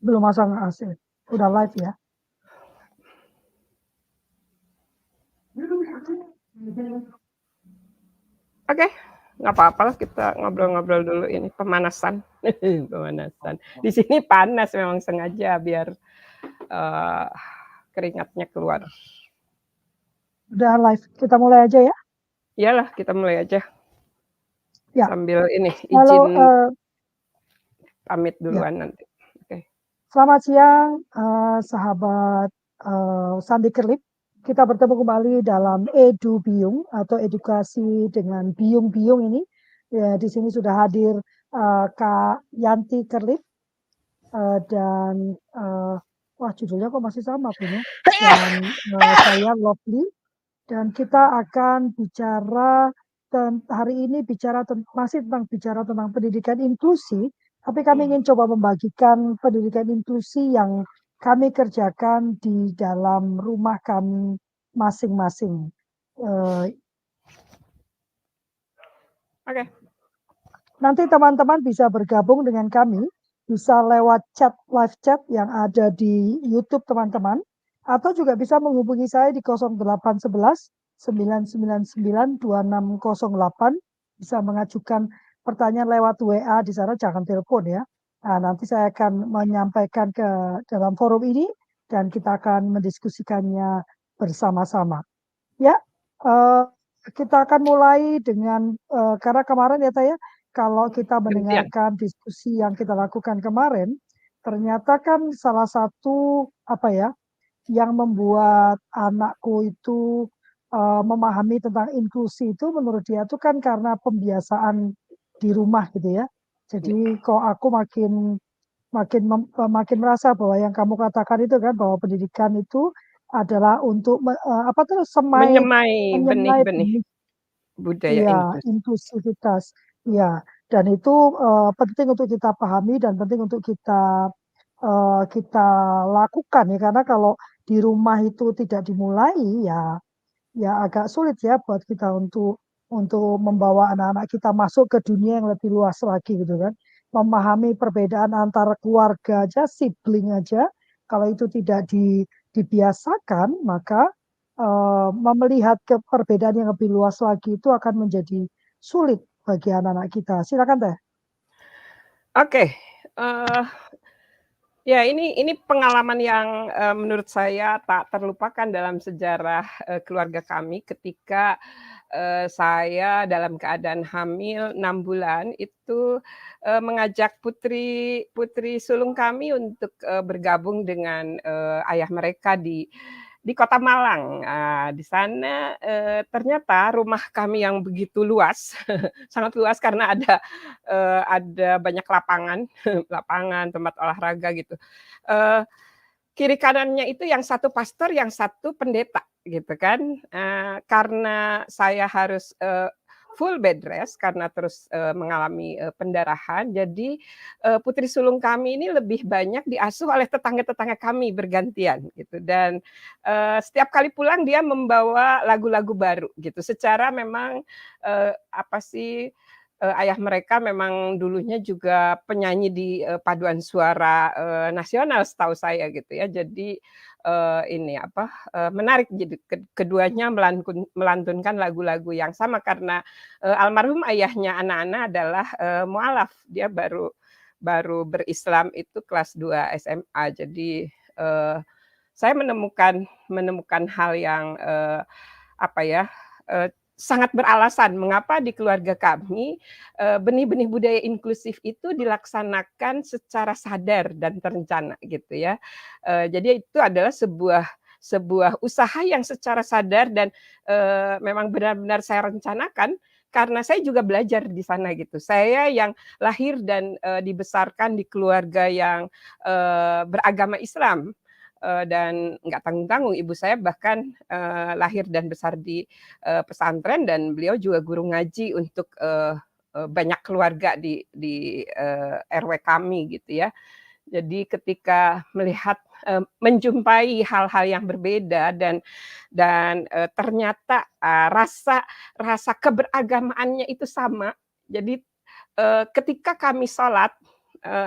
Belum masang AC. Udah live ya. Oke, nggak apa-apa lah kita ngobrol-ngobrol dulu ini pemanasan. Pemanasan. Di sini panas memang sengaja biar keringatnya keluar. Udah live. Kita mulai aja ya. Iyalah, kita mulai aja. Ya. Sambil ini Halo, izin pamit ya. duluan nanti. Oke. Selamat siang, sahabat Sandi Kerlip. Kita bertemu kembali dalam Edu Biung atau edukasi dengan biung-biung ini. Ya, di sini sudah hadir Kak Yanti Kerlip dan wah judulnya kok masih sama punya. Dan saya Lovely. Dan kita akan bicara hari ini masih bicara tentang pendidikan inklusi, tapi kami ingin coba membagikan pendidikan inklusi yang kami kerjakan di dalam rumah kami masing-masing. Oke. Nanti teman-teman bisa bergabung dengan kami, bisa lewat live chat yang ada di YouTube teman-teman, atau juga bisa menghubungi saya di 0811 999 2608, bisa mengajukan pertanyaan lewat WA di sana, jangan telepon ya. Nah, nanti saya akan menyampaikan ke dalam forum ini dan kita akan mendiskusikannya bersama-sama. Ya, kita akan mulai dengan karena kemarin ya Taya, kalau kita Gantian. mendengarkan diskusi yang kita lakukan kemarin, ternyata kan salah satu apa ya yang membuat anakku itu memahami tentang inklusi itu menurut dia itu kan karena pembiasaan di rumah gitu ya. Jadi kok aku makin merasa bahwa yang kamu katakan itu kan bahwa pendidikan itu adalah untuk Menyemai menyemai benih-benih benih budaya ya inklusif. inklusivitas ya, dan itu penting untuk kita pahami dan penting untuk kita lakukan ya, karena kalau di rumah itu tidak dimulai ya agak sulit ya buat kita untuk membawa anak-anak kita masuk ke dunia yang lebih luas lagi gitu kan. Memahami perbedaan antara keluarga aja, sibling aja, kalau itu tidak dibiasakan, maka melihat ke perbedaan yang lebih luas lagi itu akan menjadi sulit bagi anak-anak kita. Silakan Teh. Oke. Ya, ini pengalaman yang menurut saya tak terlupakan dalam sejarah keluarga kami ketika saya dalam keadaan hamil 6 bulan itu mengajak putri sulung kami untuk bergabung dengan ayah mereka di Kota Malang. Di sana ternyata rumah kami yang begitu luas, sangat luas karena ada banyak lapangan, lapangan tempat olahraga gitu. Kiri kanannya itu yang satu pastor, yang satu pendeta gitu kan. Karena saya harus full bed rest karena terus mengalami pendarahan, jadi putri sulung kami ini lebih banyak diasuh oleh tetangga-tetangga kami bergantian gitu, dan setiap kali pulang dia membawa lagu-lagu baru gitu. Secara memang ayah mereka memang dulunya juga penyanyi di paduan suara nasional setahu saya gitu ya. Jadi menarik, jadi keduanya melantunkan lagu-lagu yang sama karena almarhum ayahnya anak-anak adalah mualaf. Dia baru berislam itu kelas 2 SMA. Jadi saya menemukan hal yang sangat beralasan mengapa di keluarga kami benih-benih budaya inklusif itu dilaksanakan secara sadar dan terencana gitu ya. Jadi itu adalah sebuah usaha yang secara sadar dan memang benar-benar saya rencanakan karena saya juga belajar di sana gitu. Saya yang lahir dan dibesarkan di keluarga yang beragama Islam. Dan nggak tanggung-tanggung, ibu saya bahkan lahir dan besar di pesantren, dan beliau juga guru ngaji untuk banyak keluarga di RW kami gitu ya. Jadi ketika melihat menjumpai hal-hal yang berbeda dan ternyata rasa keberagamaannya itu sama. Jadi ketika kami sholat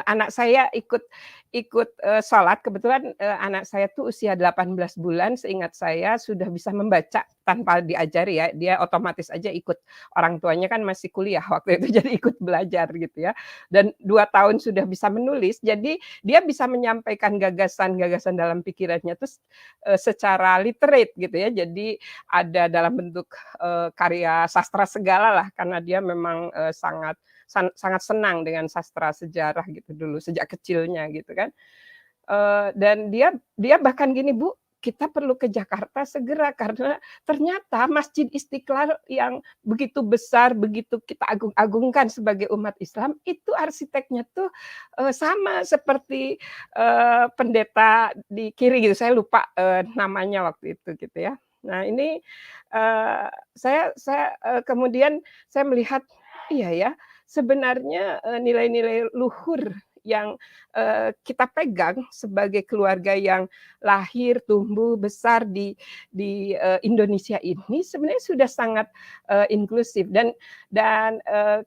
anak saya ikut ikut, sholat kebetulan, anak saya tuh usia 18 bulan seingat saya sudah bisa membaca tanpa diajari ya, dia otomatis aja ikut. Orang tuanya kan masih kuliah waktu itu jadi ikut belajar gitu ya. Dan 2 tahun sudah bisa menulis, jadi dia bisa menyampaikan gagasan-gagasan dalam pikirannya tuh secara literate gitu ya. Jadi ada dalam bentuk, karya sastra segala lah karena dia memang, sangat senang dengan sastra sejarah gitu dulu sejak kecilnya gitu kan. Dan dia dia bahkan gini, "Bu, kita perlu ke Jakarta segera karena ternyata Masjid Istiqlal yang begitu besar, begitu kita agung-agungkan sebagai umat Islam, itu arsiteknya tuh, sama seperti, pendeta di kiri," gitu, saya lupa, namanya waktu itu gitu ya. Nah ini, kemudian saya melihat, iya ya, sebenarnya, nilai-nilai luhur yang, kita pegang sebagai keluarga yang lahir, tumbuh, besar di Indonesia ini sebenarnya sudah sangat, inklusif dan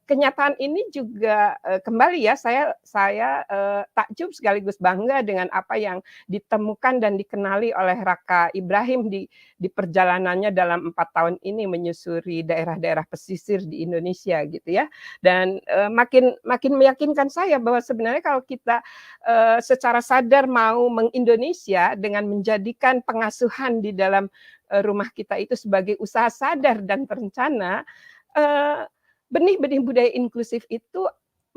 kenyataan ini juga, kembali ya saya, takjub sekaligus bangga dengan apa yang ditemukan dan dikenali oleh Raka Ibrahim di perjalanannya dalam 4 tahun ini menyusuri daerah-daerah pesisir di Indonesia gitu ya. Dan, makin makin meyakinkan saya bahwa sebenarnya kalau kita, secara sadar mau mengindonesia dengan menjadikan pengasuhan di dalam, rumah kita itu sebagai usaha sadar dan terencana, eee, benih-benih budaya inklusif itu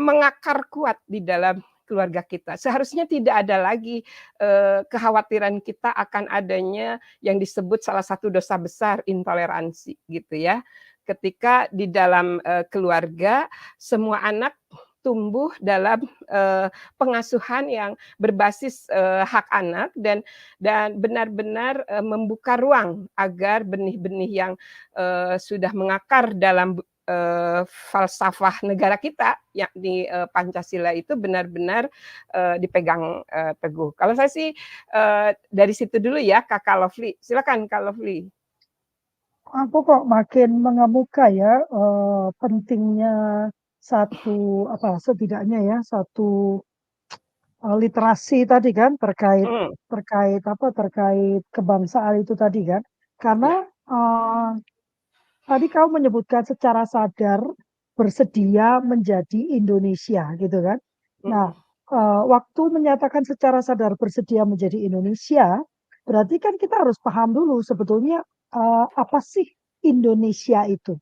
mengakar kuat di dalam keluarga kita. Seharusnya tidak ada lagi, kekhawatiran kita akan adanya yang disebut salah satu dosa besar intoleransi gitu ya. Ketika di dalam, keluarga semua anak tumbuh dalam, pengasuhan yang berbasis, hak anak dan benar-benar, membuka ruang agar benih-benih yang, sudah mengakar dalam falsafah negara kita, yakni, Pancasila itu benar-benar, dipegang, teguh. Kalau saya sih, dari situ dulu ya Kakak Lovely, silakan Kak Lovely. Aku kok makin mengemuka ya, pentingnya satu apa, setidaknya ya, satu, literasi tadi kan terkait Mhm, terkait apa, terkait kebangsaan itu tadi kan. Karena, ya, eee, tadi kamu menyebutkan secara sadar bersedia menjadi Indonesia gitu kan. Nah, mhm, waktu menyatakan secara sadar bersedia menjadi Indonesia, berarti kan kita harus paham dulu sebetulnya, apa sih Indonesia itu,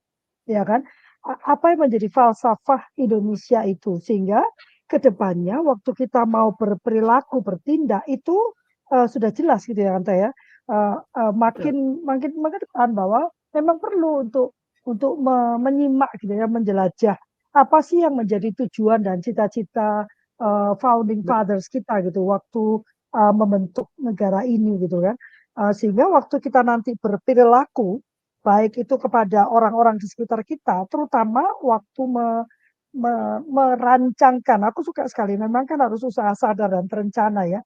ya kan? Apa yang menjadi falsafah Indonesia itu, sehingga ke depannya waktu kita mau berperilaku, bertindak itu, sudah jelas gitu ya Tante ya, betul. makin makin mengerti bahwa memang perlu untuk menyimak gitu ya, menjelajah apa sih yang menjadi tujuan dan cita-cita, founding Bet fathers kita gitu waktu, membentuk negara ini gitu kan. Sehingga waktu kita nanti berperilaku, baik itu kepada orang-orang di sekitar kita, terutama waktu merancangkan, aku suka sekali memang kan harus usaha sadar dan terencana ya,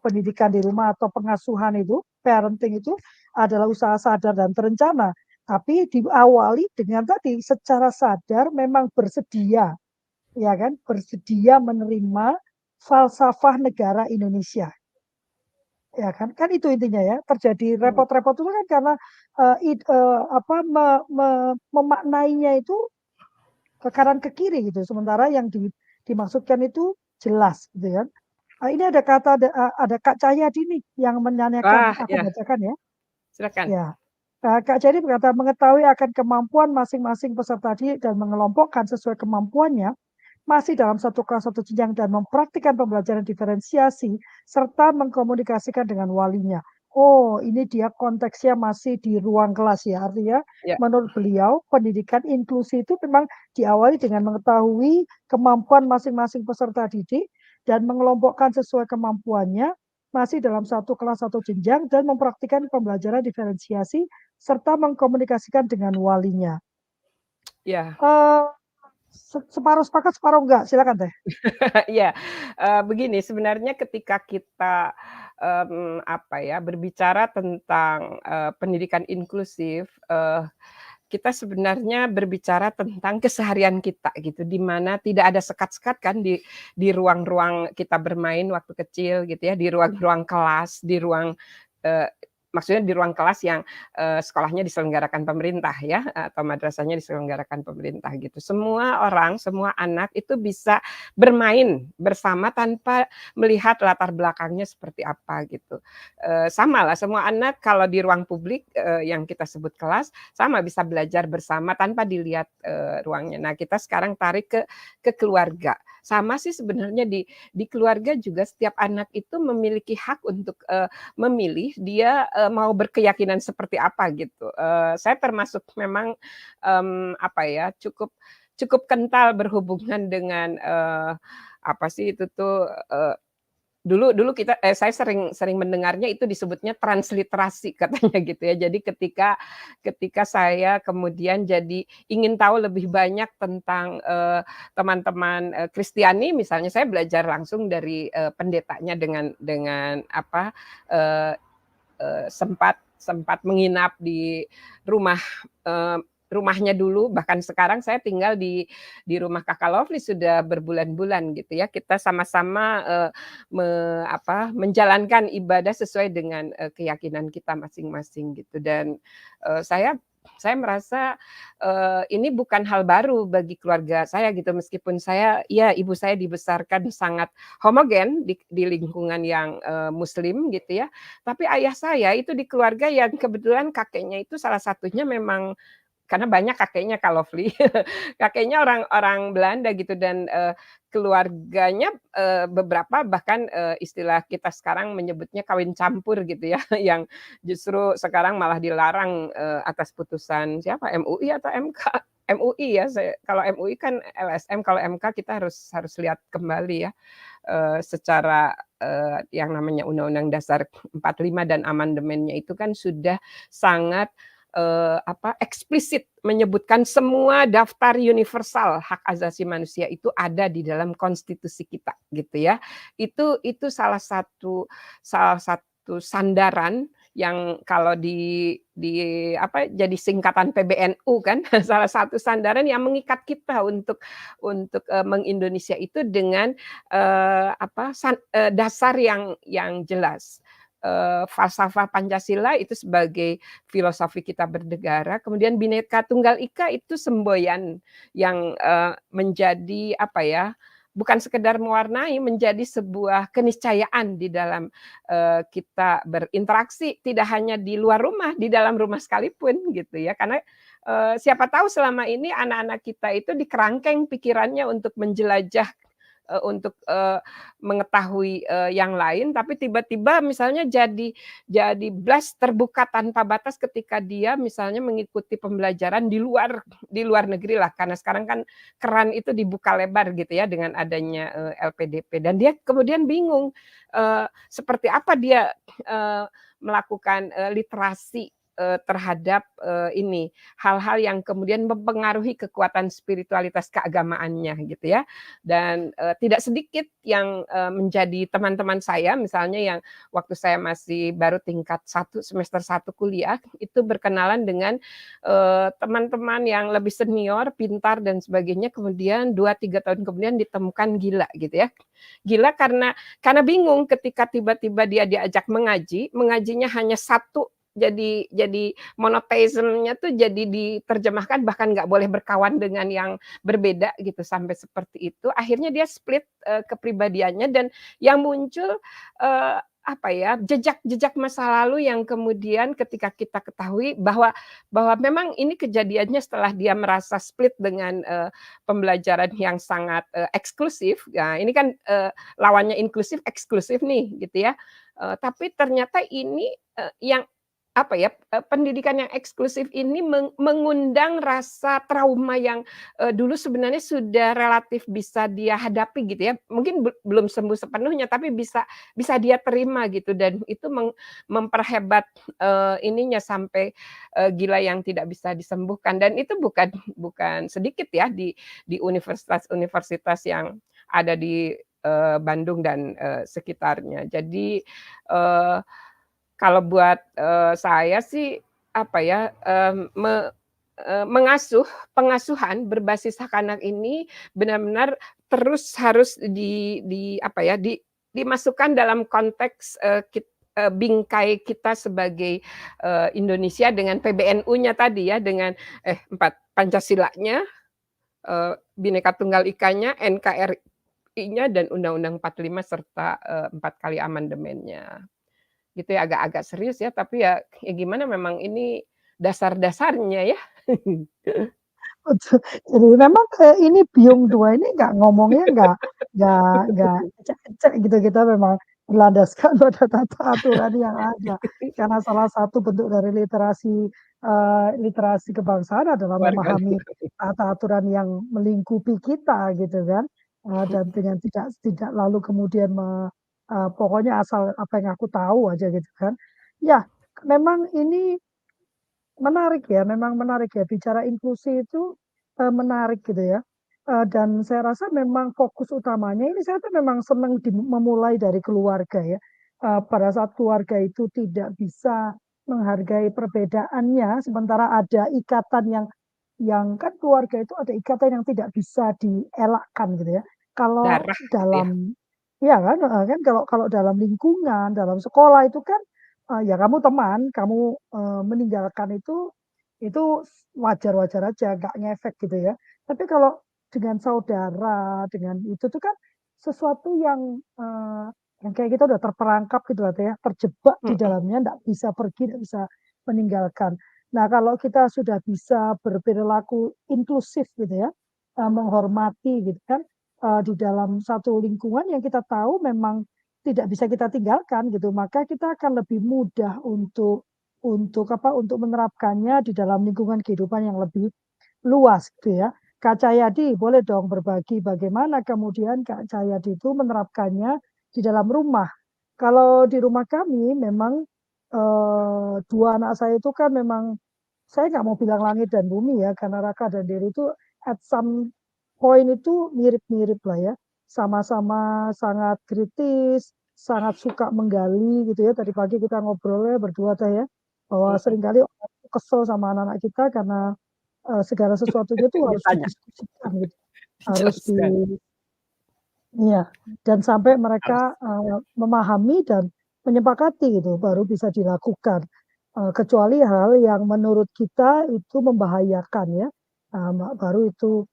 pendidikan di rumah atau pengasuhan itu, parenting itu adalah usaha sadar dan terencana. Tapi diawali dengan tadi secara sadar memang bersedia, ya kan, bersedia menerima falsafah negara Indonesia, ya kan. Kan itu intinya ya, terjadi mhm, repot-repot itu kan karena, apa, memaknainya itu ke kanan ke kiri gitu, sementara yang dimaksudkan itu jelas gitu kan. Ini ada kata ada Kak Cahyadi nih yang menanyakan, wah, aku ya, bacakan ya. silakan. Ya, Kak Jadi berkata, mengetahui akan kemampuan masing-masing peserta didik dan mengelompokkan sesuai kemampuannya, masih dalam satu kelas satu jenjang dan mempraktikkan pembelajaran diferensiasi, serta mengkomunikasikan dengan walinya. Oh, ini dia konteksnya masih di ruang kelas ya. Artinya, Ya, menurut beliau, pendidikan inklusi itu memang diawali dengan mengetahui kemampuan masing-masing peserta didik dan mengelompokkan sesuai kemampuannya, masih dalam satu kelas satu jenjang dan mempraktikkan pembelajaran diferensiasi serta mengkomunikasikan dengan walinya. ya. Eh, separuh sepakat, separuh enggak. Silakan Teh. Iya, begini sebenarnya ketika kita, apa ya, berbicara tentang, pendidikan inklusif, kita sebenarnya berbicara tentang keseharian kita gitu, di mana tidak ada sekat-sekat kan di ruang-ruang kita bermain waktu kecil gitu ya, di ruang-ruang kelas, di ruang, eee, maksudnya di ruang kelas yang, sekolahnya diselenggarakan pemerintah ya, atau madrasahnya diselenggarakan pemerintah gitu. Semua orang, semua anak itu bisa bermain bersama tanpa melihat latar belakangnya seperti apa gitu. Samalah semua anak kalau di ruang publik, yang kita sebut kelas, sama bisa belajar bersama tanpa dilihat, ruangnya. Nah, kita sekarang tarik ke keluarga. Sama sih sebenarnya di keluarga juga setiap anak itu memiliki hak untuk, memilih dia, mau berkeyakinan seperti apa gitu. Saya termasuk memang, apa ya, cukup cukup kental berhubungan dengan, apa sih itu tuh, dulu dulu saya sering sering mendengarnya itu disebutnya transliterasi katanya gitu ya. Jadi ketika ketika saya kemudian jadi ingin tahu lebih banyak tentang, teman-teman, Kristiani misalnya, saya belajar langsung dari, pendetanya dengan apa, eee sempat sempat menginap di rumah, rumahnya dulu, bahkan sekarang saya tinggal di rumah Kakak Lovely sudah berbulan-bulan gitu ya. Kita sama-sama, menjalankan ibadah sesuai dengan, keyakinan kita masing-masing gitu dan, saya merasa, ini bukan hal baru bagi keluarga saya gitu, meskipun saya ya ibu saya dibesarkan sangat homogen di lingkungan yang, muslim gitu ya, tapi ayah saya itu di keluarga yang kebetulan kakeknya itu salah satunya memang karena banyak kakeknya Kak Lovely, kakeknya orang Belanda gitu dan, keluarganya, beberapa bahkan, istilah kita sekarang menyebutnya kawin campur gitu ya, yang justru sekarang malah dilarang, atas putusan siapa, MUI atau MK? MUI ya, kalau MUI kan LSM, kalau MK kita harus lihat kembali ya, secara, yang namanya Undang-Undang Dasar 45 dan amandemennya itu kan sudah sangat, eksplisit menyebutkan semua daftar universal hak asasi manusia itu ada di dalam konstitusi kita, gitu ya. Itu salah satu sandaran yang kalau jadi singkatan PBNU kan, salah satu sandaran yang mengikat kita untuk, mengindonesia itu dengan, dasar yang jelas. Falsafah Pancasila itu sebagai filosofi kita bernegara, kemudian Bhinneka Tunggal Ika itu semboyan yang, menjadi apa ya, bukan sekedar mewarnai, menjadi sebuah keniscayaan di dalam, kita berinteraksi, tidak hanya di luar rumah, di dalam rumah sekalipun gitu ya. Karena, siapa tahu selama ini anak-anak kita itu dikerangkeng pikirannya untuk menjelajah, untuk, mengetahui, yang lain, tapi tiba-tiba misalnya jadi blast terbuka tanpa batas ketika dia misalnya mengikuti pembelajaran di luar negeri lah, karena sekarang kan keran itu dibuka lebar gitu ya dengan adanya, LPDP dan dia kemudian bingung, seperti apa dia, melakukan, literasi, terhadap, hal-hal yang kemudian mempengaruhi kekuatan spiritualitas keagamaannya gitu ya. Dan, tidak sedikit yang, menjadi teman-teman saya misalnya yang waktu saya masih baru tingkat semester 1 kuliah, itu berkenalan dengan, teman-teman yang lebih senior, pintar dan sebagainya, kemudian 2 3 tahun kemudian ditemukan gila gitu ya. Gila karena bingung ketika tiba-tiba dia diajak mengaji, mengajinya hanya satu, jadi monoteismnya tuh jadi diterjemahkan bahkan nggak boleh berkawan dengan yang berbeda gitu, sampai seperti itu. Akhirnya dia split, kepribadiannya dan yang muncul, apa ya, jejak-jejak masa lalu yang kemudian ketika kita ketahui bahwa memang ini kejadiannya setelah dia merasa split dengan, pembelajaran yang sangat, eksklusif. Nah, ini kan, lawannya inklusif, eksklusif nih gitu ya. Tapi ternyata ini, yang apa ya, pendidikan yang eksklusif ini mengundang rasa trauma yang, dulu sebenarnya sudah relatif bisa dia hadapi gitu ya. Mungkin belum sembuh sepenuhnya, tapi bisa dia terima gitu dan itu memperhebat, ininya sampai, gila yang tidak bisa disembuhkan dan itu bukan sedikit ya di universitas-universitas yang ada di, Bandung dan, sekitarnya. Jadi, kalau buat, saya sih, apa ya, pengasuhan berbasis hak anak ini benar-benar terus harus apa ya, dimasukkan dalam konteks, bingkai kita sebagai, Indonesia dengan PBNU-nya tadi ya, dengan Pancasilanya, Bhinneka Tunggal Ika-nya, NKRI-nya, dan Undang-Undang 45 serta, 4 kali amandemennya. Gitu ya, agak-agak serius ya, tapi ya gimana memang ini dasar-dasarnya ya. Betul. Jadi memang, ini Byung 2 ini ngomongnya nggak ecek-ecek gitu, kita memang berlandaskan pada tata aturan yang ada. Karena salah satu bentuk dari literasi kebangsaan adalah Warga memahami tata aturan yang melingkupi kita gitu kan, dan dengan tidak tidak lalu kemudian pokoknya asal apa yang aku tahu aja gitu kan. Ya, memang ini menarik ya, memang menarik ya, bicara inklusi itu, menarik gitu ya, dan saya rasa memang fokus utamanya ini saya tuh memang senang memulai dari keluarga ya, pada saat keluarga itu tidak bisa menghargai perbedaannya, sementara ada ikatan yang kan keluarga itu ada ikatan yang tidak bisa dielakkan gitu ya. Kalau darah gitu ya. dalam iya kan, heeh, kan kalau kalau dalam lingkungan, dalam sekolah itu kan, ya kamu teman, kamu, meninggalkan itu wajar-wajar aja, nggak ngefek gitu ya. Tapi kalau dengan saudara, dengan itu tuh kan sesuatu yang kayak kita udah terperangkap gitu lah ya, terjebak di Mhm, dalamnya, nggak bisa pergi, nggak bisa meninggalkan. Nah, kalau kita sudah bisa berperilaku inklusif gitu ya, menghormati gitu kan, di dalam satu lingkungan yang kita tahu memang tidak bisa kita tinggalkan gitu, maka kita akan lebih mudah untuk menerapkannya di dalam lingkungan kehidupan yang lebih luas gitu ya. Kak Cahyadi boleh dong berbagi bagaimana kemudian Kak Cahyadi itu menerapkannya di dalam rumah. Kalau di rumah kami memang, 2 anak saya itu kan memang saya nggak mau bilang langit dan bumi ya, karena Raka dan Dery itu at some point itu mirip-mirip lah ya. Sama-sama sangat kritis, sangat suka menggali gitu ya. Tadi pagi kita ngobrolnya berdua teh ya, bahwa mhm. seringkali orang itu kesel sama anak-anak kita karena, segala sesuatunya tuh harus Ditanya, didiskusikan gitu, harus dijelaskan. iya, dan sampai Harus. mereka, memahami dan menyepakati gitu, baru bisa dilakukan. Kecuali hal yang menurut kita itu membahayakan ya, baru itu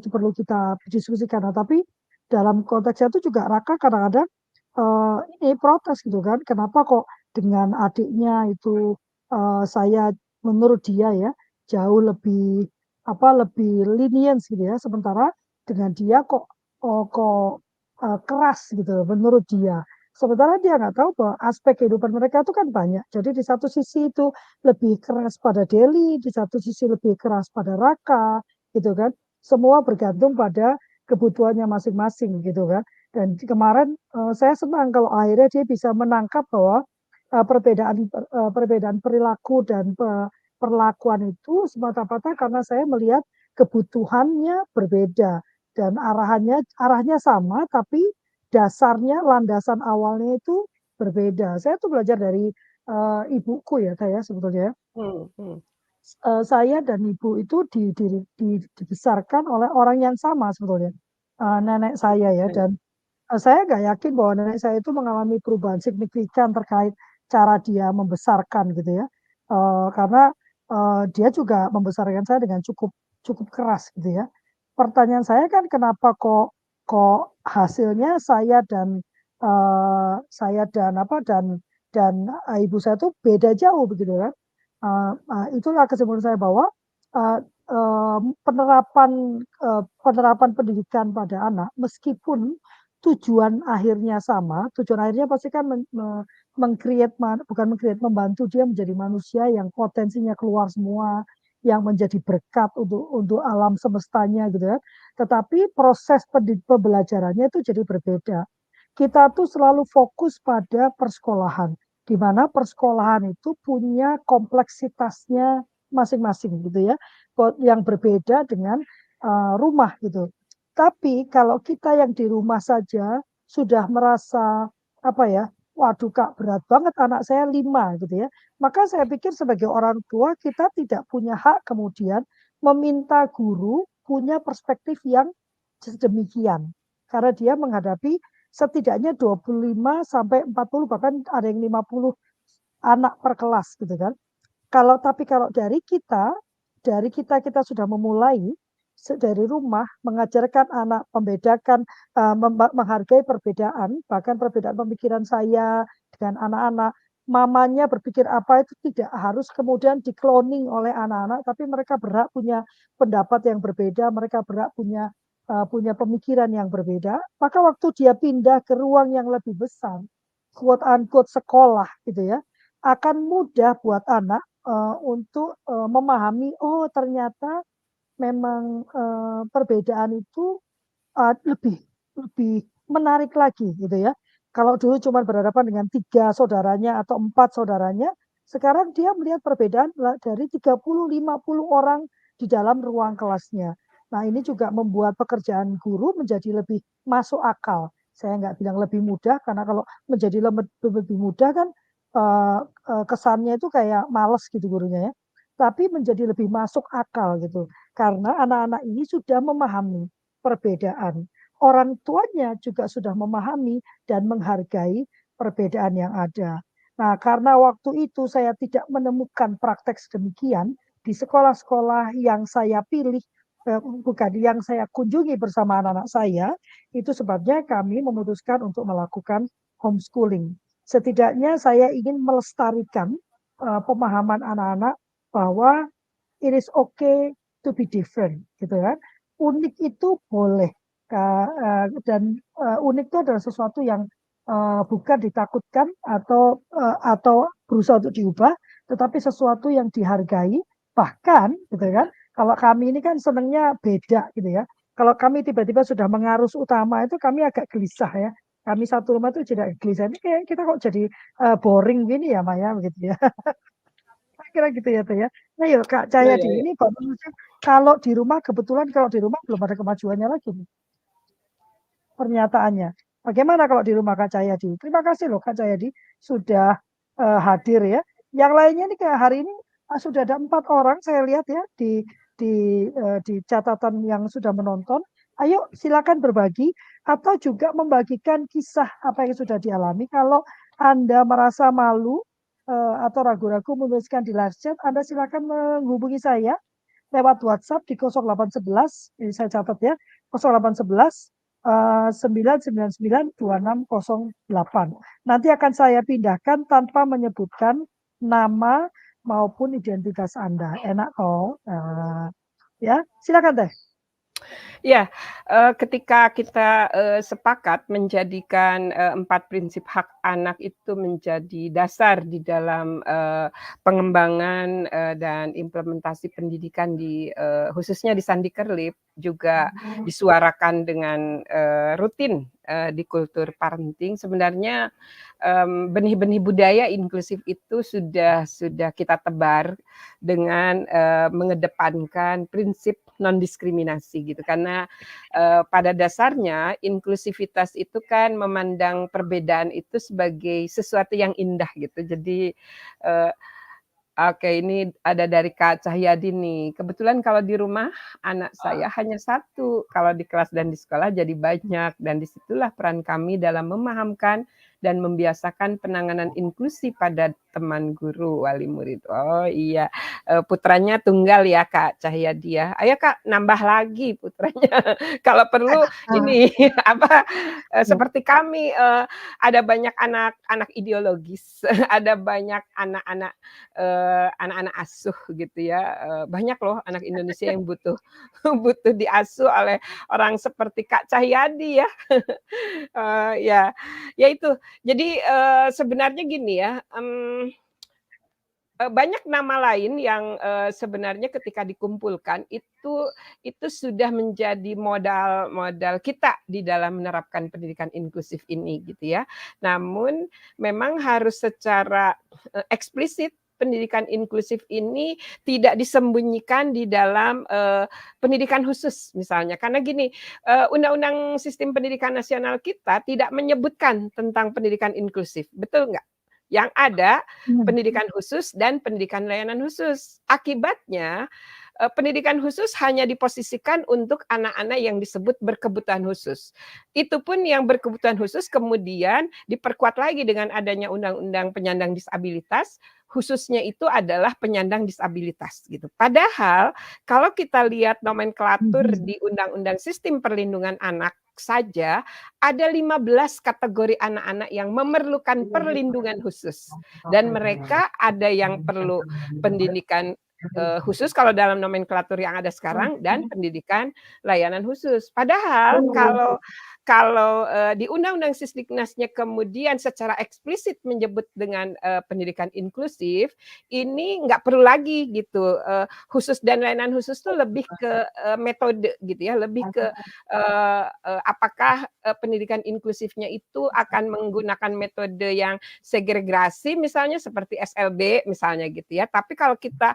perlu kita diskusikan. Nah, tapi dalam konteksnya itu juga Raka kadang-kadang, ini protes gitu kan, kenapa kok dengan adiknya itu, saya menurut dia ya, jauh lebih, lebih lenience gitu ya, sementara dengan dia kok, keras gitu menurut dia. Sementara dia nggak tahu bahwa aspek kehidupan mereka itu kan banyak. Jadi di satu sisi itu lebih keras pada Delly, di satu sisi lebih keras pada Raka, gitu kan. Semua bergantung pada kebutuhannya masing-masing gitu kan. Dan kemarin, saya senang kalau akhirnya dia bisa menangkap bahwa, perbedaan perilaku dan perlakuan itu semata-mata karena saya melihat kebutuhannya berbeda. Dan arahnya sama, tapi dasarnya, landasan awalnya itu berbeda. Saya tuh belajar dari, ibuku ya, saya sebetulnya. Mhm. Saya dan ibu itu dibesarkan oleh orang yang sama sebetulnya, nenek saya ya, Baik. dan, saya nggak yakin bahwa nenek saya itu mengalami perubahan signifikan terkait cara dia membesarkan gitu ya. Karena, dia juga membesarkan saya dengan cukup cukup keras gitu ya. Pertanyaan saya kan kenapa kok kok hasilnya saya dan ibu saya tuh beda jauh begitu kan. Itulah kesimpulan saya bahwa, eee eee, penerapan pendidikan pada anak meskipun tujuan akhirnya pasti kan bukan membantu dia menjadi manusia yang potensinya keluar semua, yang menjadi berkat untuk alam semestanya gitu kan. Tetapi proses pembelajarannya itu jadi berbeda. Kita tuh selalu fokus pada persekolahan, di mana persekolahan itu punya kompleksitasnya masing-masing gitu ya, yang berbeda dengan, rumah gitu. Tapi kalau kita yang di rumah saja sudah merasa, apa ya, waduh Kak, berat banget anak saya 5 gitu ya. Maka saya pikir sebagai orang tua kita tidak punya hak kemudian meminta guru punya perspektif yang sedemikian. Karena dia menghadapi setidaknya 25 sampai 40 bahkan ada yang 50 anak per kelas gitu kan. Tapi kalau dari kita kita sudah memulai dari rumah mengajarkan anak membedakan, menghargai perbedaan, bahkan perbedaan pemikiran saya dengan anak-anak. Mamanya berpikir apa itu tidak harus kemudian di-cloning oleh anak-anak, tapi mereka berhak punya pendapat yang berbeda, mereka berhak punya pemikiran yang berbeda. Maka waktu dia pindah ke ruang yang lebih besar, quote unquote sekolah gitu ya, akan mudah buat anak untuk memahami, oh ternyata memang perbedaan itu lebih lebih menarik lagi gitu ya. Kalau dulu cuma berhadapan dengan 3 saudaranya atau 4 saudaranya, sekarang dia melihat perbedaan dari 30, 50 orang di dalam ruang kelasnya. Nah ini juga membuat pekerjaan guru menjadi lebih masuk akal. Saya nggak bilang lebih mudah, karena kalau menjadi lebih mudah kan kesannya itu kayak males gitu gurunya ya. Tapi menjadi lebih masuk akal gitu. Karena anak-anak ini sudah memahami perbedaan. Orang tuanya juga sudah memahami dan menghargai perbedaan yang ada. Nah, karena waktu itu saya tidak menemukan praktek sedemikian di sekolah-sekolah yang saya pilih, bukan yang saya kunjungi bersama anak-anak saya, itu sebabnya kami memutuskan untuk melakukan homeschooling. Setidaknya saya ingin melestarikan pemahaman anak-anak bahwa it is okay to be different, gitu kan. Unik itu boleh, dan unik itu adalah sesuatu yang bukan ditakutkan atau berusaha untuk diubah, tetapi sesuatu yang dihargai. Bahkan, gitu kan, kalau kami ini kan senangnya beda, gitu ya. Kalau kami tiba-tiba sudah mengarus utama itu kami agak gelisah ya. Kami satu rumah itu tidak gelisah. Ini kayak kita kok jadi boring gini ya Maya, begitu ya. Kira gitu ya tuh ya. Nah yuk Kak Ya, ya, Cahyadi, ya. ini kalau di rumah kebetulan kalau di rumah belum ada kemajuannya lagi nih pernyataannya. Bagaimana kalau di rumah Kak Cahyadi? Terima kasih loh Kak Cahyadi sudah hadir ya. Yang lainnya nih kayak hari ini sudah ada 4 orang saya lihat ya di catatan yang sudah menonton. Ayo silakan berbagi atau juga membagikan kisah apa yang sudah dialami. Kalau Anda merasa malu atau ragu-ragu menuliskan di live chat, Anda silakan menghubungi saya lewat WhatsApp di 0811, ini saya catat ya, 0811 999 2608. Nanti akan saya pindahkan tanpa menyebutkan nama maupun identitas Anda. Enak kok. Ya, silakan Teh. Ya, ketika kita, sepakat menjadikan, 4 prinsip hak anak itu menjadi dasar di dalam, pengembangan, dan implementasi pendidikan khususnya di Sandikerlip, juga disuarakan dengan, rutin, di kultur parenting, sebenarnya, benih-benih budaya inklusif itu sudah kita tebar dengan, mengedepankan prinsip non-diskriminasi gitu. Karena, pada dasarnya inklusivitas itu kan memandang perbedaan itu sebagai sesuatu yang indah gitu. Jadi, eee, oke ini ada dari Kak Cahyadi nih. Kebetulan kalau di rumah anak saya hanya 1, kalau di kelas dan di sekolah jadi banyak, dan disitulah peran kami dalam memahamkan dan membiasakan penanganan inklusi pada teman guru, wali murid. Oh iya, putranya tunggal ya Kak Cahyadi ya. Ayo Kak nambah lagi putranya. Kalau perlu Ah, ini apa, seperti kami, ada banyak anak-anak ideologis, ada banyak anak-anak asuh gitu ya, banyak loh anak Indonesia yang butuh butuh diasuh oleh orang seperti Kak Cahyadi ya. Ya, ya itu. Jadi, sebenarnya gini ya, banyak nama lain yang, sebenarnya ketika dikumpulkan itu sudah menjadi modal modal kita di dalam menerapkan pendidikan inklusif ini gitu ya. Namun memang harus secara, eksplisit pendidikan inklusif ini tidak disembunyikan di dalam, pendidikan khusus misalnya. Karena gini, Undang-Undang Sistem Pendidikan Nasional kita tidak menyebutkan tentang pendidikan inklusif, betul nggak? Yang ada Mhm. pendidikan khusus dan pendidikan layanan khusus. Akibatnya, pendidikan khusus hanya diposisikan untuk anak-anak yang disebut berkebutuhan khusus. Itu pun yang berkebutuhan khusus kemudian diperkuat lagi dengan adanya undang-undang penyandang disabilitas, khususnya itu adalah penyandang disabilitas gitu. Padahal kalau kita lihat nomenklatur Mhm. di Undang-Undang Sistem Perlindungan Anak saja, ada 15 kategori anak-anak yang memerlukan perlindungan khusus. Dan mereka ada yang perlu pendidikan khusus kalau dalam nomenklatur yang ada sekarang dan pendidikan layanan khusus. Padahal kalau kalau, di Undang-Undang Sisdiknasnya kemudian secara eksplisit menyebut dengan, pendidikan inklusif, ini nggak perlu lagi gitu, khusus dan layanan khusus tuh lebih ke, metode gitu ya, lebih ke, apakah, pendidikan inklusifnya itu akan menggunakan metode yang segregasi misalnya seperti SLB misalnya gitu ya. Tapi kalau kita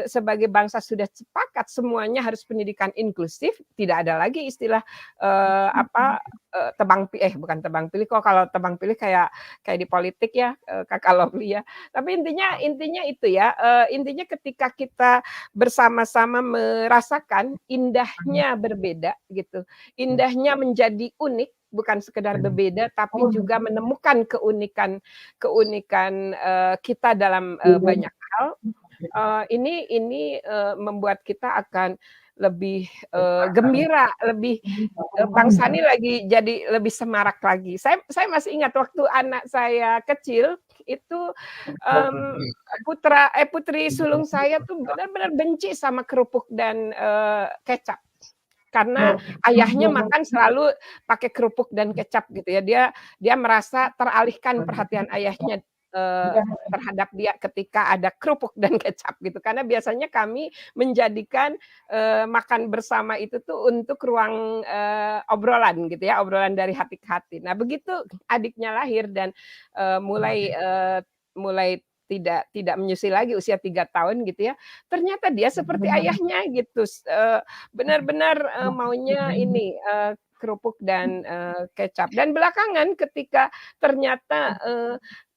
sebagai bangsa sudah sepakat semuanya harus pendidikan inklusif, tidak ada lagi istilah, bukan tebang pilih kok, kalau tebang pilih kayak kayak di politik ya, Kakak Lovely ya. Tapi intinya intinya itu ya, intinya ketika kita bersama-sama merasakan indahnya berbeda gitu, indahnya menjadi unik, bukan sekedar berbeda, tapi juga menemukan keunikan keunikan, kita dalam, banyak hal, ini membuat kita akan lebih, gembira, lebih bangsa ini lagi jadi lebih semarak lagi. Saya masih ingat waktu anak saya kecil, itu, putri sulung saya tuh benar-benar benci sama kerupuk dan, kecap. Karena ayahnya makan selalu pakai kerupuk dan kecap gitu ya. Dia dia merasa teralihkan perhatian ayahnya, eee, terhadap dia ketika ada kerupuk dan kecap gitu. Karena biasanya kami menjadikan, makan bersama itu tuh untuk ruang, obrolan gitu ya, obrolan dari hati ke hati. Nah begitu adiknya lahir dan, mulai tidak menyusui lagi usia 3 tahun gitu ya, ternyata dia seperti ayahnya gitu, benar-benar, maunya ini, kerupuk dan, kecap. Dan belakangan ketika ternyata,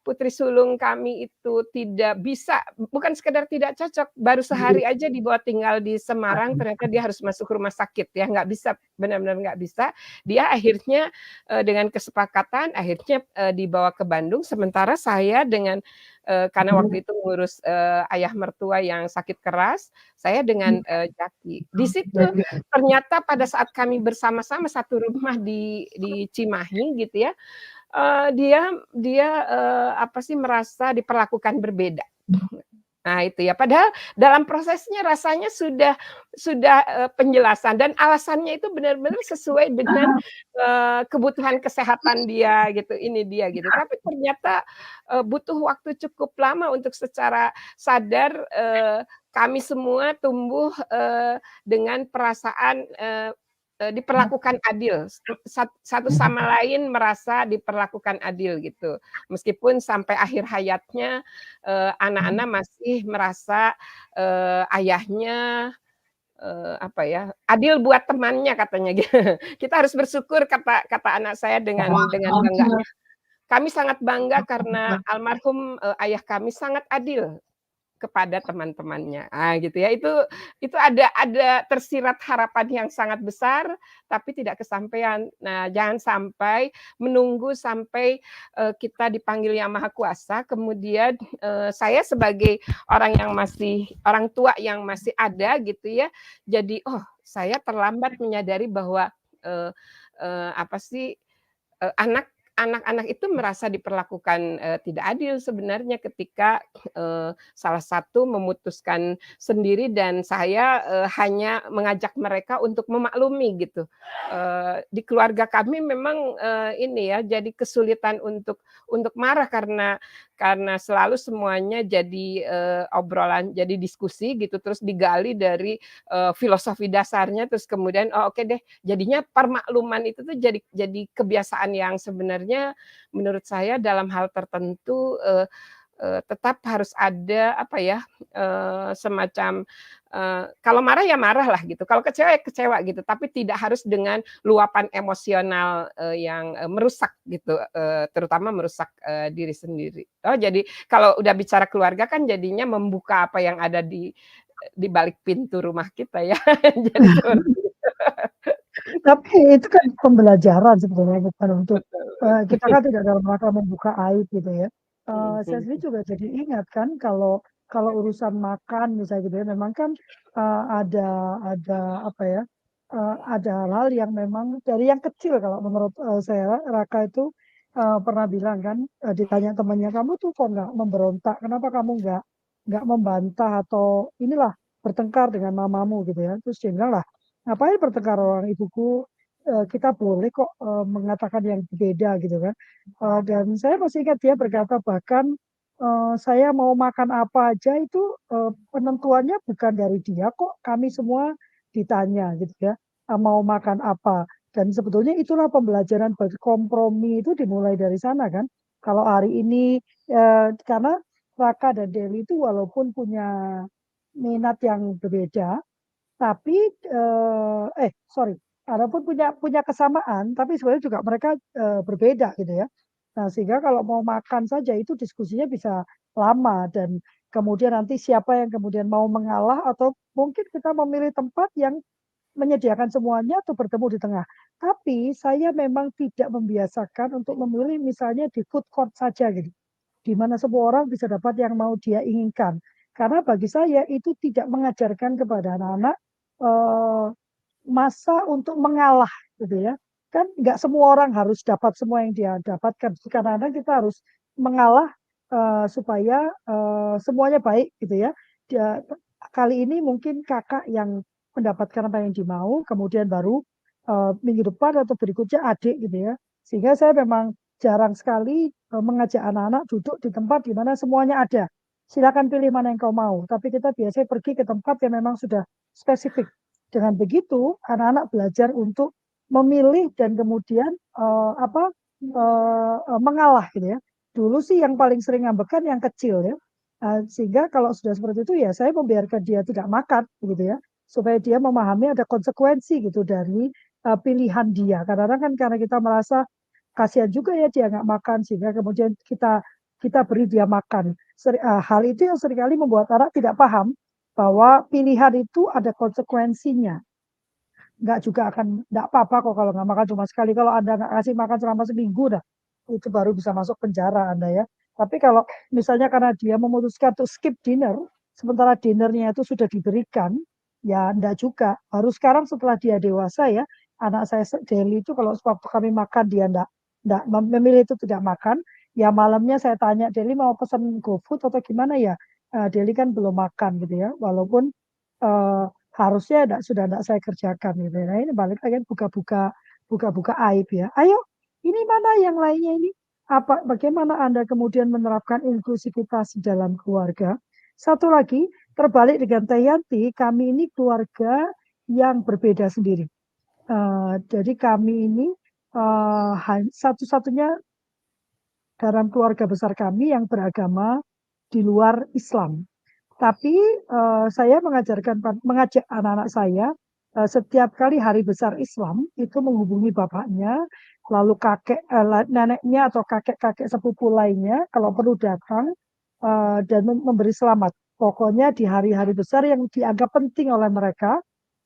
putri sulung kami itu tidak bisa bukan sekedar tidak cocok, baru sehari aja dibawa tinggal di Semarang, ternyata dia harus masuk rumah sakit ya, nggak bisa, benar-benar nggak bisa. Dia akhirnya, dengan kesepakatan akhirnya, dibawa ke Bandung, sementara saya dengan, karena waktu itu ngurus, ayah mertua yang sakit keras, saya dengan, Jaki. Di situ ternyata pada saat kami bersama-sama satu rumah di Cimahi gitu ya, dia dia, apa sih, merasa diperlakukan berbeda. Nah itu ya, padahal dalam prosesnya rasanya sudah, penjelasan dan alasannya itu benar-benar sesuai dengan, kebutuhan kesehatan dia gitu, ini dia gitu. Tapi ternyata, butuh waktu cukup lama untuk secara sadar, kami semua tumbuh, dengan perasaan, diperlakukan adil, satu sama lain merasa diperlakukan adil gitu. Meskipun sampai akhir hayatnya, anak-anak masih merasa, ayahnya, apa ya, adil buat temannya katanya gitu. Kita harus bersyukur kata kata anak saya dengan bangganya, "Kami sangat bangga karena almarhum, ayah kami sangat adil kepada teman-temannya." Gitu ya. Itu ada tersirat harapan yang sangat besar, tapi tidak kesampaian. Nah, jangan sampai menunggu sampai, kita dipanggil Yang Maha Kuasa, kemudian, saya sebagai orang tua yang masih ada gitu ya, jadi, "Oh, saya terlambat menyadari bahwa, eee apa sih, anak-anak itu merasa diperlakukan, tidak adil sebenarnya ketika, salah satu memutuskan sendiri dan saya, hanya mengajak mereka untuk memaklumi gitu. Di keluarga kami memang, ini ya, jadi kesulitan untuk marah karena selalu semuanya jadi, obrolan, jadi diskusi gitu, terus digali dari, filosofi dasarnya, terus kemudian, "Oh, oke deh." Jadinya permakluman itu tuh jadi kebiasaan yang sebenarnya menurut saya dalam hal tertentu, tetap harus ada apa ya, semacam, kalau marah ya marah lah gitu, kalau kecewa ya kecewa gitu, tapi tidak harus dengan luapan emosional, yang, merusak gitu, terutama merusak, diri sendiri. Oh jadi kalau udah bicara keluarga kan jadinya membuka apa yang ada di balik pintu rumah kita ya, jadi seperti itu. Tapi itu kan pembelajaran sebetulnya, bukan untuk Betul. kita kan tidak dalam rangka membuka aib gitu ya. Mhm Saya sendiri mhm. juga jadi ingat kan kalau kalau urusan makan misalnya gitu ya, memang kan, ada apa ya, ada hal-hal yang memang dari yang kecil kalau menurut, saya, Raka itu, pernah bilang kan, ditanya temannya, "Kamu tuh kok nggak memberontak? Kenapa kamu nggak membantah atau inilah bertengkar dengan mamamu?" Gitu ya. Terus dia bilang, "Ngapain bertengkar orang ibuku, kita boleh kok, mengatakan yang berbeda," gitu kan. Dan saya masih ingat dia berkata bahkan, "Saya mau makan apa aja itu, penentuannya bukan dari dia kok, kami semua ditanya," gitu ya, "mau makan apa." Dan sebetulnya itulah pembelajaran kompromi itu dimulai dari sana kan. Kalau hari ini, karena Raka dan Deli itu walaupun punya minat yang berbeda, tapi, sorry, walaupun punya kesamaan, tapi sebenarnya juga mereka, berbeda gitu ya. Nah, sehingga kalau mau makan saja itu diskusinya bisa lama dan kemudian nanti siapa yang kemudian mau mengalah atau mungkin kita memilih tempat yang menyediakan semuanya atau bertemu di tengah. Tapi saya memang tidak membiasakan untuk memilih misalnya di food court saja gitu, di mana semua orang bisa dapat yang mau dia inginkan. Karena bagi saya itu tidak mengajarkan kepada anak-anak, eee, masa untuk mengalah gitu ya. Kan nggak semua orang harus dapat semua yang dia dapatkan. Kadang-kadang kita harus mengalah, supaya, semuanya baik gitu ya. Dia kali ini mungkin Kakak yang mendapatkan apa yang dimau, kemudian baru, minggu depan atau berikutnya adik gitu ya. Sehingga saya memang jarang sekali, mengajak anak-anak duduk di tempat di mana semuanya ada. Silakan pilih mana yang kau mau, tapi kita biasanya pergi ke tempat yang memang sudah spesifik. Dengan begitu, anak-anak belajar untuk memilih dan kemudian, mengalah gitu ya. Dulu sih yang paling sering ngambekan yang kecil ya, sehingga kalau sudah seperti itu ya saya membiarkan dia tidak makan begitu ya, supaya dia memahami ada konsekuensi gitu dari, pilihan dia. Kadang-kadang kan karena kita merasa kasihan juga ya dia nggak makan sehingga kemudian kita kita beri dia makan. Hal itu yang seringkali membuat anak tidak paham bahwa pilihan itu ada konsekuensinya. Nggak juga akan nggak apa-apa kok kalau nggak makan cuma sekali. Kalau Anda nggak kasih makan selama seminggu dah, itu baru bisa masuk penjara Anda ya. Tapi kalau misalnya karena dia memutuskan untuk skip dinner, sementara dinnernya itu sudah diberikan, ya enggak juga. Baru sekarang setelah dia dewasa ya, anak saya Deli itu kalau waktu kami makan dia enggak memilih itu tidak makan, ya malamnya saya tanya, "Deli mau pesan GoFood atau gimana ya?" Deli kan belum makan gitu ya. Walaupun, eee, harusnya sudah enggak saya kerjakan gitu ya. Nah ini balik lagi kan buka-buka aib ya. Ayo, ini mana yang lainnya ini? Bagaimana Anda kemudian menerapkan inklusivitas dalam keluarga? Satu lagi, terbalik dengan Teh Yanti, kami ini keluarga yang berbeda sendiri. Jadi kami ini, satu-satunya dalam keluarga besar kami yang beragama di luar Islam. Tapi, saya mengajak anak-anak saya, setiap kali hari besar Islam itu menghubungi bapaknya, lalu neneknya atau kakek-kakek sepupu lainnya kalau perlu datang, dan memberi selamat. Pokoknya di hari-hari besar yang dianggap penting oleh mereka,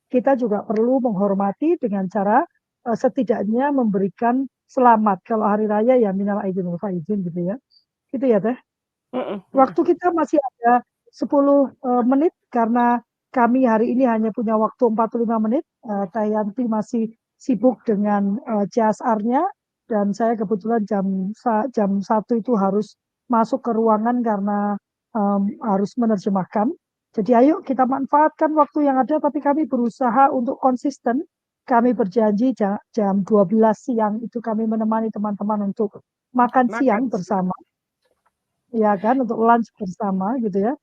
kita juga perlu menghormati dengan cara, setidaknya memberikan selamat. Kalau hari raya ya minal aidin wal faizin gitu ya. Gitu ya, Teh? Mhm mhm. Waktu kita masih ada 10, menit karena kami hari ini hanya punya waktu 45 menit, Teh Yanti masih sibuk dengan, CSR-nya dan saya kebetulan jam 1 itu harus masuk ke ruangan karena, harus menerjemahkan. Jadi ayo kita manfaatkan waktu yang ada, tapi kami berusaha untuk konsisten. Kami berjanji jam 12 siang itu kami menemani teman-teman untuk makan Makan siang siang. bersama. Ya kan, untuk lunch bersama gitu ya.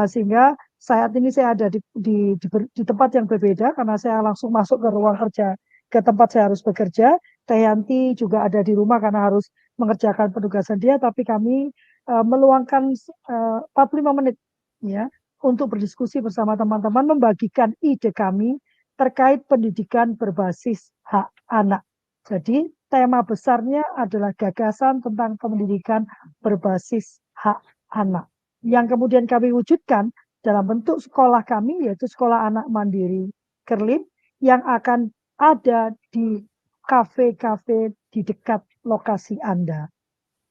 Sehingga saat ini saya ada di tempat yang berbeda karena saya langsung masuk ke ruang kerja, ke tempat saya harus bekerja. Teh Yanti juga ada di rumah karena harus mengerjakan penugasan dia, tapi kami, meluangkan 45 menit ya untuk berdiskusi bersama teman-teman, membagikan ide kami terkait pendidikan berbasis hak anak. Jadi tema besarnya adalah gagasan tentang pendidikan berbasis hak anak yang kemudian kami wujudkan dalam bentuk sekolah kami, yaitu Sekolah Anak Mandiri Kerlip, yang akan ada di kafe-kafe di dekat lokasi Anda.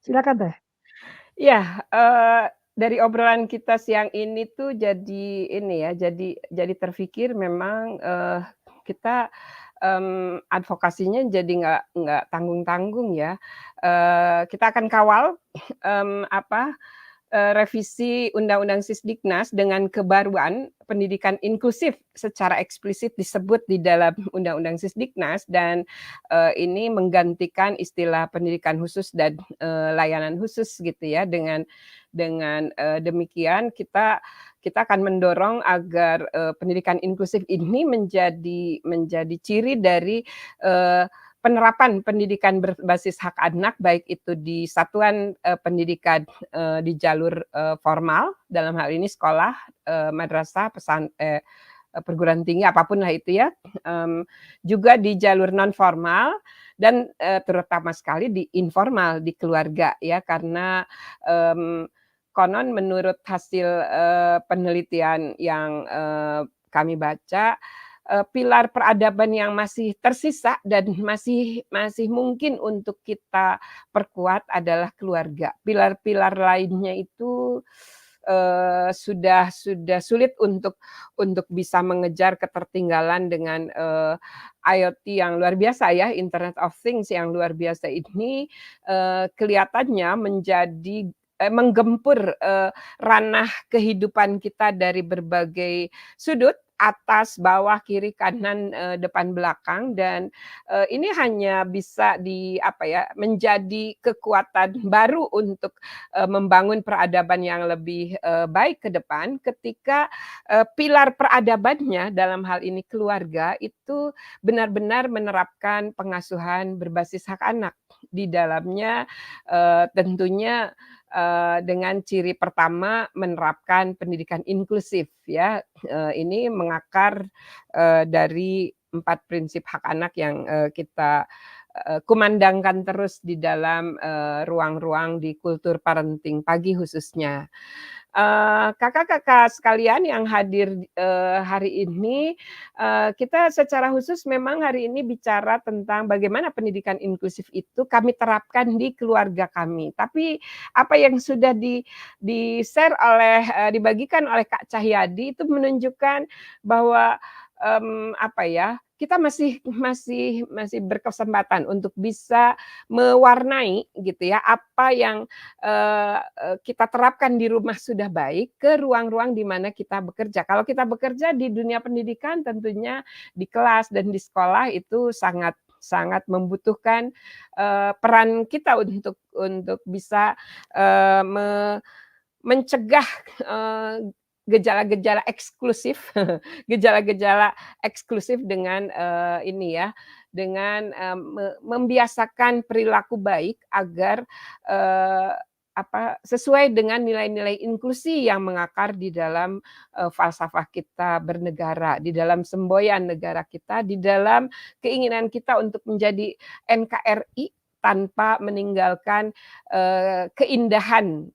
Silakan Teh. Iya, dari obrolan kita siang ini tuh jadi ini ya, jadi terfikir memang, kita, advokasinya jadi nggak tanggung-tanggung ya. Kita akan kawal, apa, revisi Undang-Undang Sisdiknas dengan kebaruan pendidikan inklusif secara eksplisit disebut di dalam Undang-Undang Sisdiknas dan, ini menggantikan istilah pendidikan khusus dan, layanan khusus gitu ya. Dengan, demikian kita akan mendorong agar, pendidikan inklusif ini menjadi ciri dari, eee, penerapan pendidikan berbasis hak anak baik itu di satuan, pendidikan di jalur, formal, dalam hal ini sekolah, madrasah, perguruan tinggi, apapun lah itu ya, juga di jalur non formal dan, terutama sekali di informal, di keluarga ya, karena, konon menurut hasil, penelitian yang, kami baca, pilar peradaban yang masih tersisa dan masih masih mungkin untuk kita perkuat adalah keluarga. Pilar-pilar lainnya itu, sudah sulit untuk bisa mengejar ketertinggalan dengan, IoT yang luar biasa ya, Internet of Things yang luar biasa ini, kelihatannya menggempur, ranah kehidupan kita dari berbagai sudut, atas, bawah, kiri, kanan, depan, belakang dan, ini hanya bisa apa ya, menjadi kekuatan baru untuk, membangun peradaban yang lebih, baik ke depan ketika, pilar peradabannya dalam hal ini keluarga itu benar-benar menerapkan pengasuhan berbasis hak anak. Di dalamnya, tentunya, dengan ciri pertama menerapkan pendidikan inklusif ya, ini mengakar, dari 4 prinsip hak anak yang, kita, kumandangkan terus di dalam, ruang-ruang di kultur parenting pagi khususnya. Kakak-kakak sekalian yang hadir, hari ini, kita secara khusus memang hari ini bicara tentang bagaimana pendidikan inklusif itu kami terapkan di keluarga kami. Tapi apa yang sudah di-share oleh dibagikan oleh Kak Cahyadi itu menunjukkan bahwa, apa ya, kita masih berkesempatan untuk bisa mewarnai gitu ya, apa yang, kita terapkan di rumah sudah baik ke ruang-ruang di mana kita bekerja. Kalau kita bekerja di dunia pendidikan tentunya di kelas dan di sekolah itu sangat sangat membutuhkan, peran kita untuk bisa, mencegah, gejala-gejala eksklusif, gejala-gejala eksklusif dengan, ini ya, dengan, membiasakan perilaku baik agar, eee, sesuai dengan nilai-nilai inklusi yang mengakar di dalam, falsafah kita bernegara, di dalam semboyan negara kita, di dalam keinginan kita untuk menjadi NKRI tanpa meninggalkan, keindahan,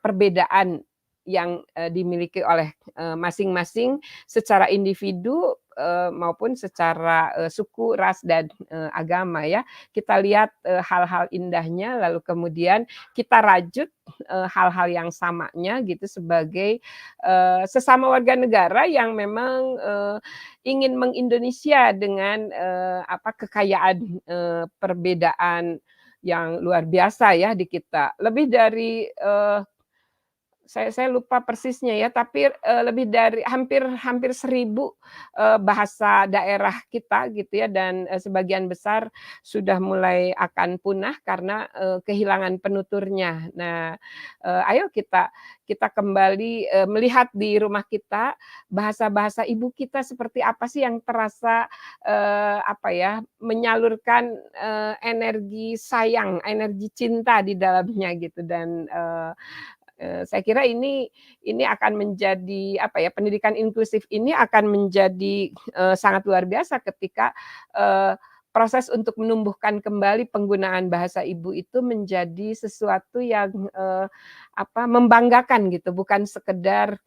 perbedaan yang, dimiliki oleh, masing-masing secara individu, maupun secara, suku, ras, dan, agama ya. Kita lihat, hal-hal indahnya lalu kemudian kita rajut, hal-hal yang samanya gitu sebagai, sesama warga negara yang memang, ingin mengindonesia dengan, kekayaan, perbedaan yang luar biasa ya di kita. Lebih dari, saya lupa persisnya ya, tapi, lebih dari hampir 1.000 bahasa daerah kita gitu ya dan, sebagian besar sudah mulai akan punah karena, kehilangan penuturnya. Nah, ayo kita kembali, melihat di rumah kita, bahasa-bahasa ibu kita seperti apa sih yang terasa, apa ya, menyalurkan, energi sayang, energi cinta di dalamnya gitu dan, saya kira ini akan menjadi apa ya, pendidikan inklusif ini akan menjadi, sangat luar biasa ketika, proses untuk menumbuhkan kembali penggunaan bahasa ibu itu menjadi sesuatu yang, apa, membanggakan gitu, bukan sekedar,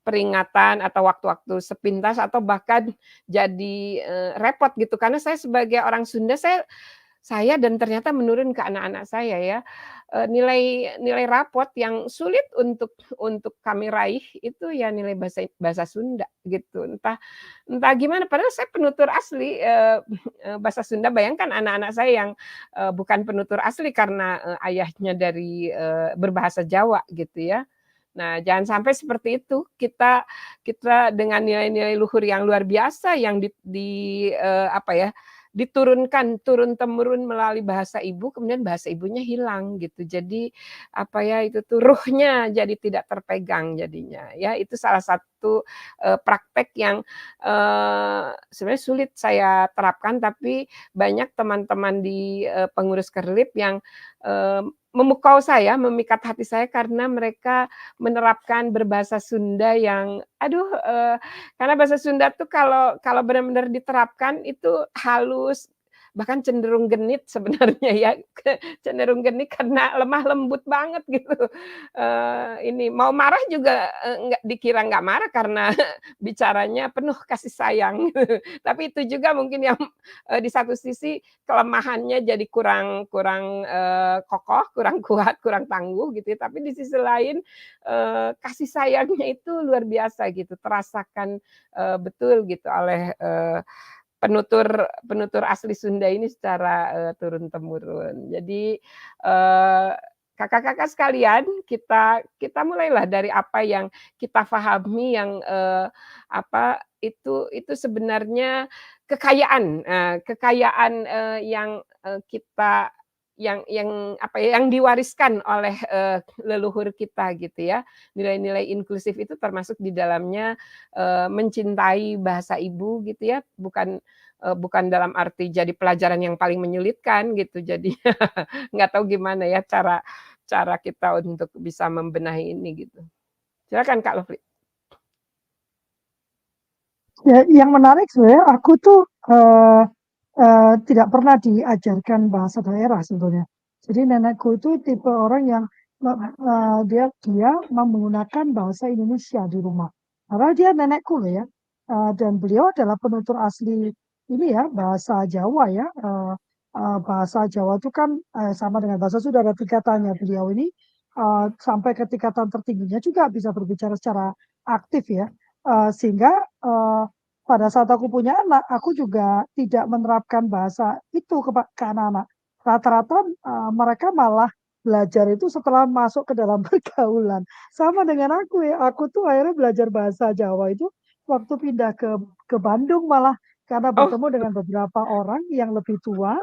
peringatan atau waktu-waktu sepintas atau bahkan jadi, repot gitu. Karena saya sebagai orang Sunda, saya dan ternyata menurun ke anak-anak saya ya, nilai nilai rapot yang sulit untuk kami raih itu ya nilai bahasa bahasa Sunda gitu. Entah entah gimana padahal saya penutur asli, bahasa Sunda. Bayangkan anak-anak saya yang, bukan penutur asli karena, ayahnya dari, berbahasa Jawa gitu ya. Nah, jangan sampai seperti itu, kita kita dengan nilai-nilai luhur yang luar biasa yang apa ya, diturunkan turun-temurun melalui bahasa ibu, kemudian bahasa ibunya hilang gitu. Jadi, apa ya, itu tuh ruhnya jadi tidak terpegang jadinya, ya. Itu salah satu, praktek yang, sebenarnya sulit saya terapkan, tapi banyak teman-teman di, pengurus Kerlip yang, eee, memukau saya, memikat hati saya karena mereka menerapkan berbahasa Sunda yang aduh, karena bahasa Sunda tuh kalau kalau benar-benar diterapkan itu halus, bahkan cenderung genit sebenarnya ya, cenderung genit karena lemah lembut banget gitu. Ini mau marah juga, nggak dikira nggak marah karena bicaranya penuh kasih sayang. Tapi itu juga mungkin yang, di satu sisi kelemahannya jadi kurang kurang, kokoh, kurang kuat, kurang tangguh gitu ya, tapi di sisi lain, kasih sayangnya itu luar biasa gitu, terasakan, betul gitu oleh, penutur penutur asli Sunda ini secara, turun-temurun. Jadi, kakak-kakak sekalian, kita kita mulailah dari apa yang kita pahami yang, apa, itu sebenarnya kekayaan, kekayaan, yang, kita yang apa ya, yang diwariskan oleh, leluhur kita gitu ya. Nilai-nilai inklusif itu termasuk di dalamnya, mencintai bahasa ibu gitu ya, bukan dalam arti jadi pelajaran yang paling menyulitkan gitu. Jadi nggak tahu gimana ya cara cara kita untuk bisa membenahi ini gitu. Silakan Kak Lovely. Ya, yang menarik sebenarnya aku tuh tidak pernah diajarkan bahasa daerah sebetulnya. Jadi nenekku itu tipe orang yang dia dia menggunakan bahasa Indonesia di rumah. Karena dia nenekku loh ya. Dan beliau adalah penutur asli ini ya bahasa Jawa ya. Bahasa Jawa itu kan sama dengan bahasa Sunda ada tingkatannya. Beliau ini sampai ke tingkatan tertingginya juga bisa berbicara secara aktif ya. Sehingga pada saat aku punya anak, aku juga tidak menerapkan bahasa itu ke anak-anak. Rata-rata mereka malah belajar itu setelah masuk ke dalam pergaulan. Sama dengan aku ya, aku tuh akhirnya belajar bahasa Jawa itu waktu pindah ke Bandung malah karena Oh, bertemu dengan beberapa orang yang lebih tua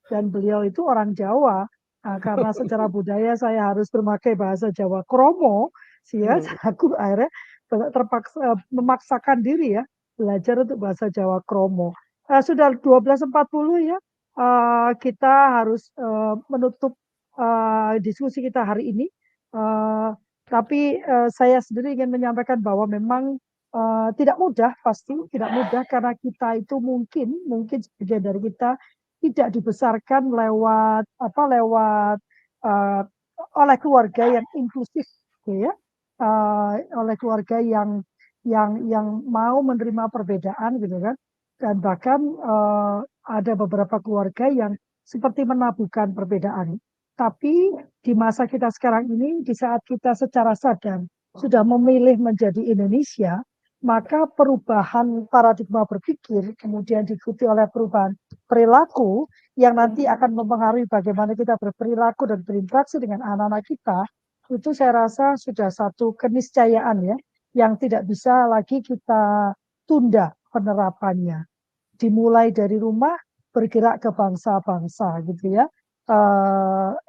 dan beliau itu orang Jawa. Nah, karena secara budaya saya harus memakai bahasa Jawa kromo, sih ya, mhm, aku akhirnya terpaksa memaksakan diri ya belajar untuk bahasa Jawa kromo. Sudah 12.40 ya, kita harus menutup diskusi kita hari ini. Eh, tapi saya sendiri ingin menyampaikan bahwa memang tidak mudah, pasti tidak mudah karena kita itu mungkin sebagian dari kita tidak dibesarkan lewat apa lewat uh, oleh keluarga yang inklusif, gitu ya, oleh keluarga yang mau menerima perbedaan gitu kan, dan bahkan ada beberapa keluarga yang seperti menabuhkan perbedaan. Tapi di masa kita sekarang ini, di saat kita secara sadar sudah memilih menjadi Indonesia, maka perubahan paradigma berpikir kemudian diikuti oleh perubahan perilaku yang nanti akan mempengaruhi bagaimana kita berperilaku dan berinteraksi dengan anak-anak kita, itu saya rasa sudah satu keniscayaan ya, yang tidak bisa lagi kita tunda penerapannya. Dimulai dari rumah, bergerak ke bangsa-bangsa gitu ya.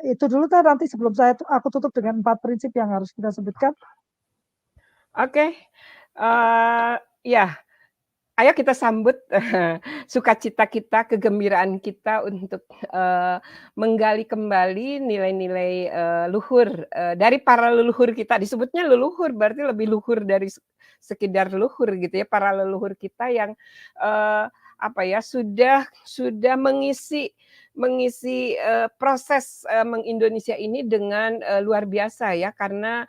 Itu dulu kan, nanti sebelum aku tutup dengan 4 prinsip yang harus kita sebutkan. Oke, ya, ayo kita sambut sukacita kita, kegembiraan kita untuk, menggali kembali nilai-nilai, luhur, dari para leluhur kita. Disebutnya leluhur, berarti lebih luhur dari sekedar leluhur gitu ya, para leluhur kita yang, apa ya, sudah mengisi, proses, meng-Indonesia ini dengan, luar biasa ya, karena,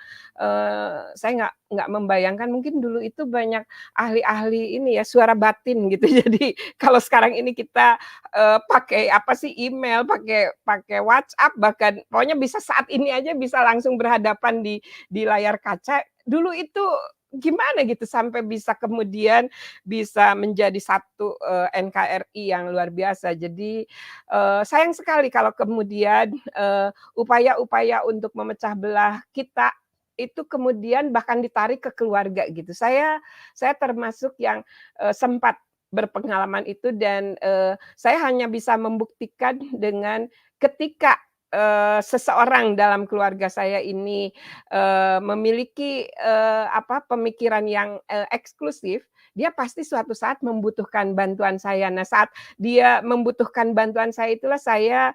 saya nggak membayangkan mungkin dulu itu banyak ahli-ahli ini ya, suara batin gitu. Jadi kalau sekarang ini kita, pakai apa sih, email, pakai pakai WhatsApp, bahkan pokoknya bisa saat ini aja bisa langsung berhadapan di layar kaca. Dulu itu gimana gitu sampai bisa kemudian bisa menjadi satu, NKRI yang luar biasa. Jadi, sayang sekali kalau kemudian, upaya-upaya untuk memecah belah kita itu kemudian bahkan ditarik ke keluarga gitu. Saya termasuk yang, sempat berpengalaman itu dan, saya hanya bisa membuktikan dengan ketika, seseorang dalam keluarga saya ini, memiliki, apa, pemikiran yang, eksklusif, dia pasti suatu saat membutuhkan bantuan saya. Nah, saat dia membutuhkan bantuan saya itulah saya,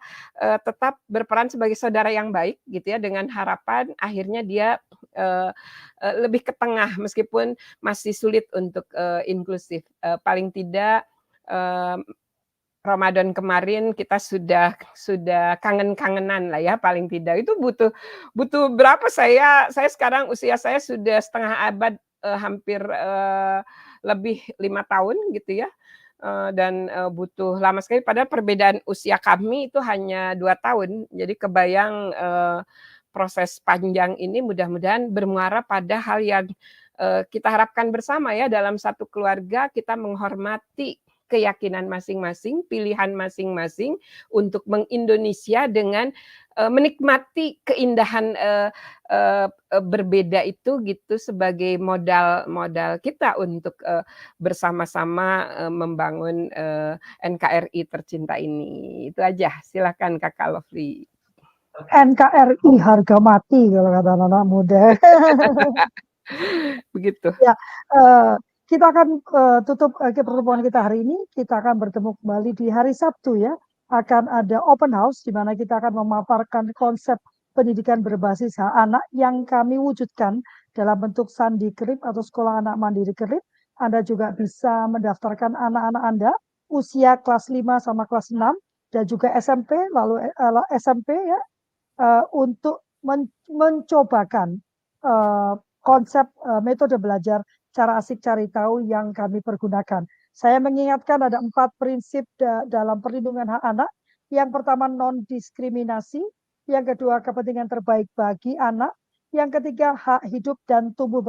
tetap berperan sebagai saudara yang baik gitu ya, dengan harapan akhirnya dia, eee lebih ke tengah meskipun masih sulit untuk, inklusif. Paling tidak, eee, Ramadan kemarin kita sudah kangen-kangenan lah ya paling tidak. Itu butuh butuh berapa saya sekarang usia saya sudah setengah abad, hampir, lebih 5 tahun gitu ya, dan, butuh lama sekali padahal perbedaan usia kami itu hanya 2 tahun. Jadi kebayang, proses panjang ini mudah-mudahan bermuara pada hal yang, kita harapkan bersama ya dalam satu keluarga kita menghormati keyakinan masing-masing, pilihan masing-masing untuk meng-Indonesia dengan, menikmati keindahan, eee eee, berbeda itu gitu sebagai modal modal kita untuk, bersama-sama, membangun, NKRI tercinta ini. Itu aja, silakan Kakak Lovely. NKRI harga mati kalau kata anak-anak muda. Begitu. Ya, kita akan, tutup, pertemuan kita hari ini, kita akan bertemu kembali di hari Sabtu ya. Akan ada open house di mana kita akan memaparkan konsep pendidikan berbasis hak anak yang kami wujudkan dalam bentuk Sandi Kerip atau Sekolah Anak Mandiri Kerip. Anda juga bisa mendaftarkan anak-anak Anda usia kelas 5 sama kelas 6 dan juga SMP, lalu, SMP ya, untuk mencobakan, konsep, metode belajar cara asik cari tahu yang kami pergunakan. Saya mengingatkan ada 4 prinsip dalam perlindungan hak anak. Yang pertama non-diskriminasi, yang kedua kepentingan terbaik bagi anak, yang ketiga hak hidup dan tumbuh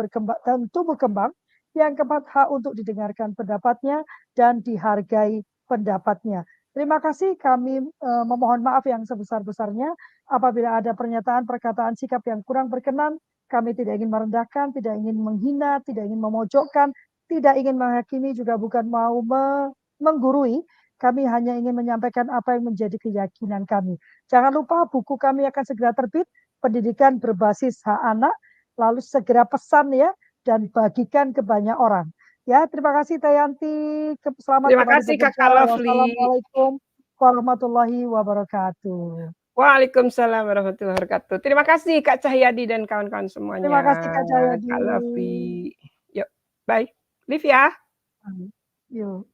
kembang, yang keempat hak untuk didengarkan pendapatnya dan dihargai pendapatnya. Terima kasih, kami, memohon maaf yang sebesar-besarnya apabila ada pernyataan, perkataan, sikap yang kurang berkenan. Kami tidak ingin merendahkan, tidak ingin menghina, tidak ingin memojokkan, tidak ingin menghakimi, juga bukan mau menggurui. Kami hanya ingin menyampaikan apa yang menjadi keyakinan kami. Jangan lupa buku kami akan segera terbit, Pendidikan Berbasis Hak Anak, lalu segera pesan ya, dan bagikan ke banyak orang. Ya, terima kasih Tayanti. Selamat Terima kembali kasih bekerja. Kakak Lovely. Wassalamualaikum warahmatullahi wabarakatuh. Waalaikumsalam warahmatullahi wabarakatuh. Terima kasih Kak Cahyadi dan kawan-kawan Terima semuanya. kasih Kak Jayadi. Kak Lovely. Yuk, bye. Live ya. Yuk.